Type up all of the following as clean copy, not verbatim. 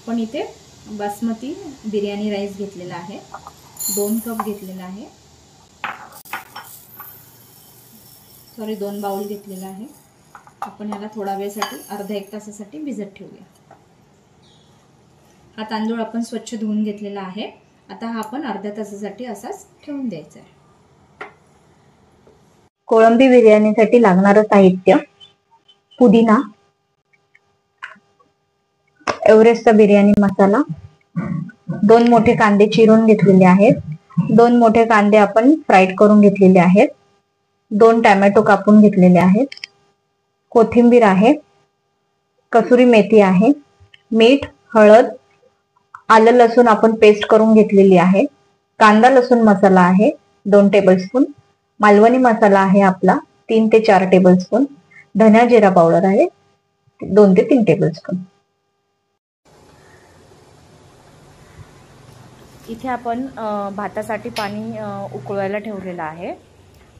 आपण इथे बासमती बिर्याणी राईस घेतलेला आहे, 2 कप घेतलेला आहे, सॉरी 2 बाउल घेतलेला आहे। आपण याला थोडा वेळसाठी अर्धा एक तासासाठी भिजत ठेवूया। हा तांदूळ आपण स्वच्छ धुवून घेतलेला आहे। आता हा आपण अर्ध्या तासासाठी असाच ठेवून द्यायचा आहे। कोळंबी बिर्याणीसाठी लागणारे साहित्य: पुदिना, एव्हरेस्टचा बिर्याणी मसाला, 2 मोठे कांदे चिरून घेतलेले आहेत, 2 मोठे कांदे आपण फ्राईड करून घेतलेले आहेत, 2 टोमॅटो कापून घेतलेले आहेत, कोथिंबीर आहे, कसुरी मेथी आहे, मीठ, हळद, आलं लसूण आपण पेस्ट करून घेतलेली आहे, कांदा लसूण मसाला आहे 2 टेबलस्पून, मालवणी मसाला आहे आपला 3 ते 4 टेबलस्पून, धना जिरा पावडर आहे 2 ते 3 टेबलस्पून। इथे आपण भातासाठी पाणी उकळवायला ठेवलेलं आहे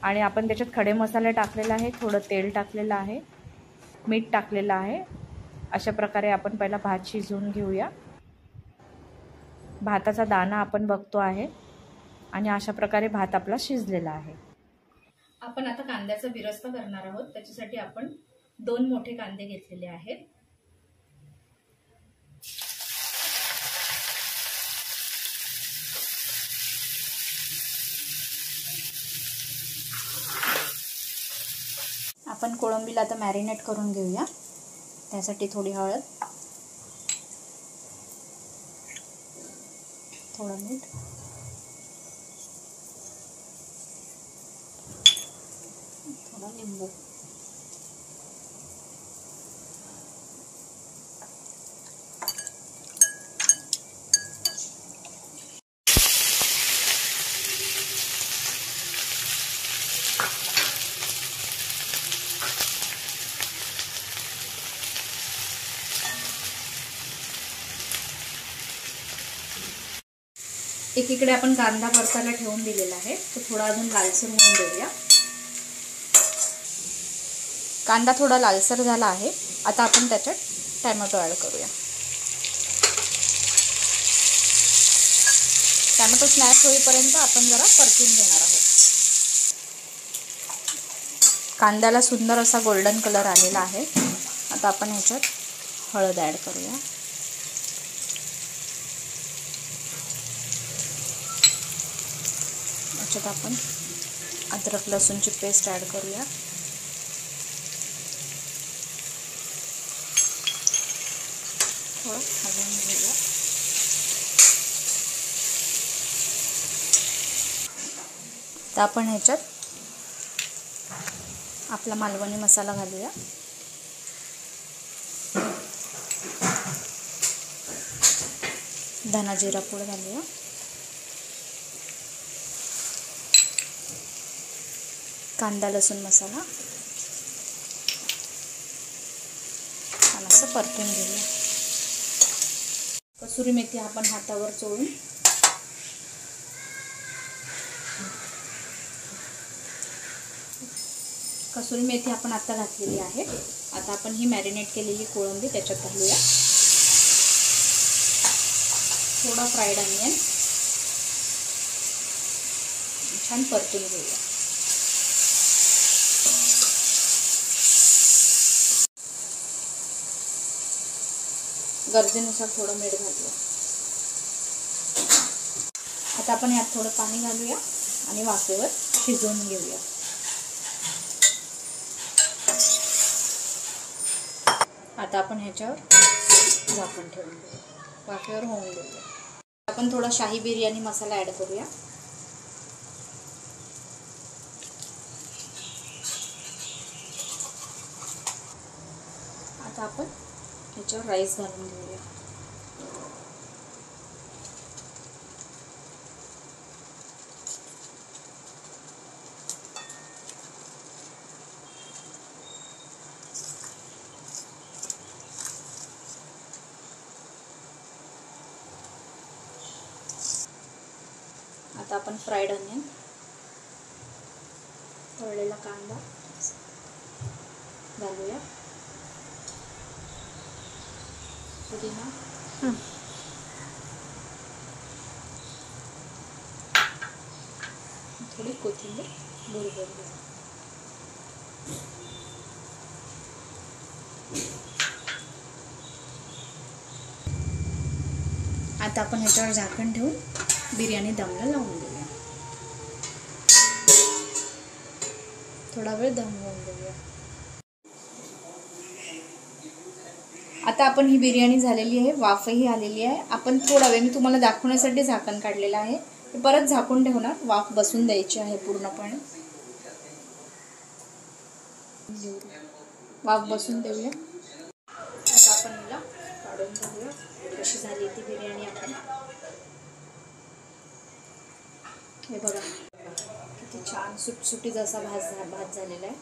आणि आपण त्याच्यात खडे मसाले टाकलेले आहे, थोडं तेल टाकलेलं आहे, मीठ टाकलेलं आहे। अशा प्रकारे आपण पहिला भात शिजवून घेऊया। भाताचा दाणा आपण बघतो आहे आणि अशा प्रकारे भात आपला शिजलेला आहे। आपण आता कांद्याचा बिरस्ता करणार आहोत। त्याच्यासाठी आपण 2 मोठे कांदे घेतलेले आहेत। आपण कोळंबीला आता मॅरिनेट करून घेऊया। त्यासाठी थोडी हळद, थोडं मीठ, थोडा लिंबू, एकीकडे आपण कांदा परतायला ठेवून दिलेला आहे, तो थोडा अजून लालसर होऊन देऊया। कांदा थोडा लालसर झाला आहे। आता आपण त्याच्यात टोमॅटो ॲड करूया। टोमॅटो स्मॅश होईपर्यंत आपण जरा परतून घेणार आहोत। कांद्याला सुंदर असा गोल्डन कलर आलेला आहे। आता आपण ह्याच्यात हळद ॲड करूया। याच्यात आपण अद्रक लसूणची पेस्ट ॲड करूया। थोडं हलवून घेऊया। तर आपण ह्याच्यात आपला मालवणी मसाला घालूया। धना जिरा पूड घालूया। कांदा लसूण मसाला आणि असं परतून घेऊया। कसुरी मेथी आपण हातावर चोळून कसुरी मेथी आपण आता घातलेली आहे। आता आपण ही मॅरिनेट केलेली कोळंबी त्याच्यात घालूया। थोडा फ्राईड अनियन छान परतून घेऊया। गरजेनुसार थोडं मीठ घालूया। आता आपण यात थोडं पाणी घालूया आणि वाफेवर शिजवून घेऊया। आता आपण ह्याच्यावर झाकण ठेवून देऊया, वाफेवर होऊन देऊया। आपण थोडा शाही बिर्याणी मसाला ॲड करूया। आता आपण ह्याच्यावर राईस घालून घेऊया। आता आपण फ्राईड अनियन, तळलेला कांदा घालूया, पुदिना, कोथिंबीर भुरभुरी. आता आपण ह्याच्यावर झाकण ठेवून बिर्याणी दमला लावून देऊया. थोडा वेळ दम होऊन देऊया. आता आपण ही बिर्याणी झालेली आहे, वाफही आलेली आहे. आपण थोडा वेळ, मी तुम्हाला दाखवण्यासाठी झाकण काढलेलं आहे, परत झाकून ठेवणार, वाफ बसून द्यायची आहे पूर्णपणे. वाफ बसून देऊया. आता आपण हिला काढून घेऊया. कशी झाली ती बिर्याणी आपण. हे बघा किती छान सुटसुटीत असा भात झालेला आहे.